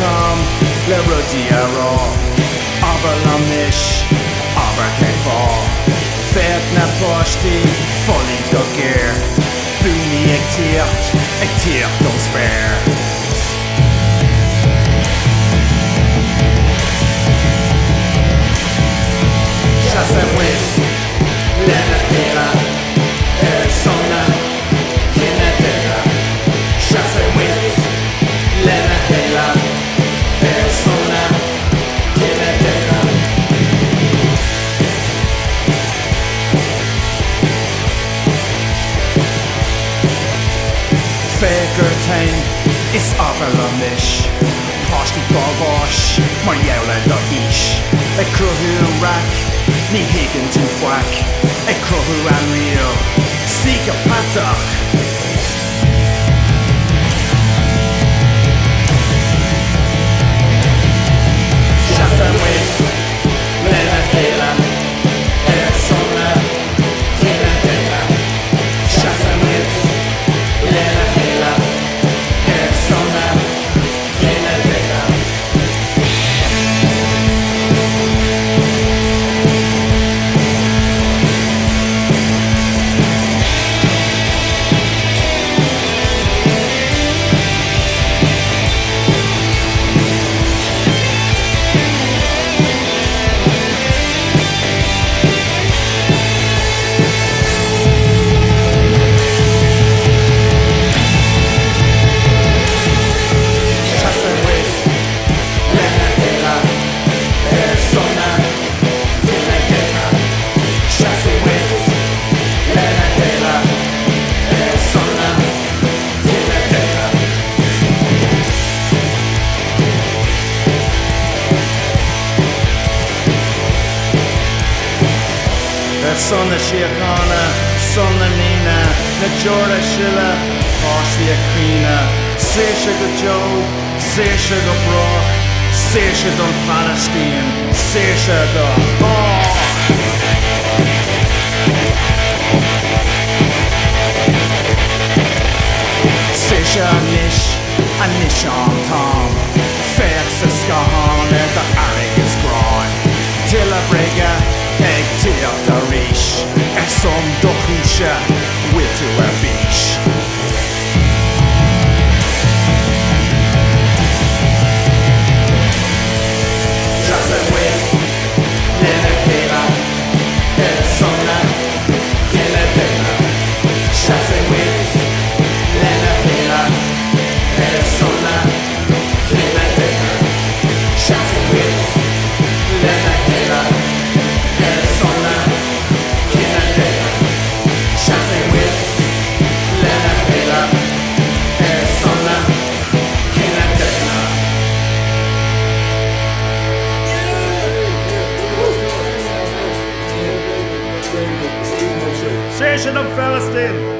Tom, le rodiero, aber la mish, aber kein fall. Fet na posti, volley do gear. Boomy ek tiert don't spare. Chasse with, lena hela, persona, kinetera. Chasse with, lena hela, persona, kinetera. Faker time is aber la mish. Pasti bogosh, mar jävla da ish. A cruhu rack, ni higgin to whack. A cruhu unreal, seek a patach. Shasta with, lena hela, persona, kinetera. Shasta with, lena hela, persona, kinetera. Sonna Shiakana, Sonna Nina, Najora Shilla, Parsley Akrina, Sesha go Joe, Sesha go Brock, Sesha go Palestine, Sesha go Sesha Anish on Tom, Fex Skahan, the Arik is grind, Tilla Brega. Eg til da rish, som dokusha, will to a beach. Just a with, lena hela, persona, kinetera. Just a with, lena hela, persona, kinetera. Just a with, lena hela. Persona, kinetera. Chasse with, lena hela. Persona, kinetera. Session of Palestine.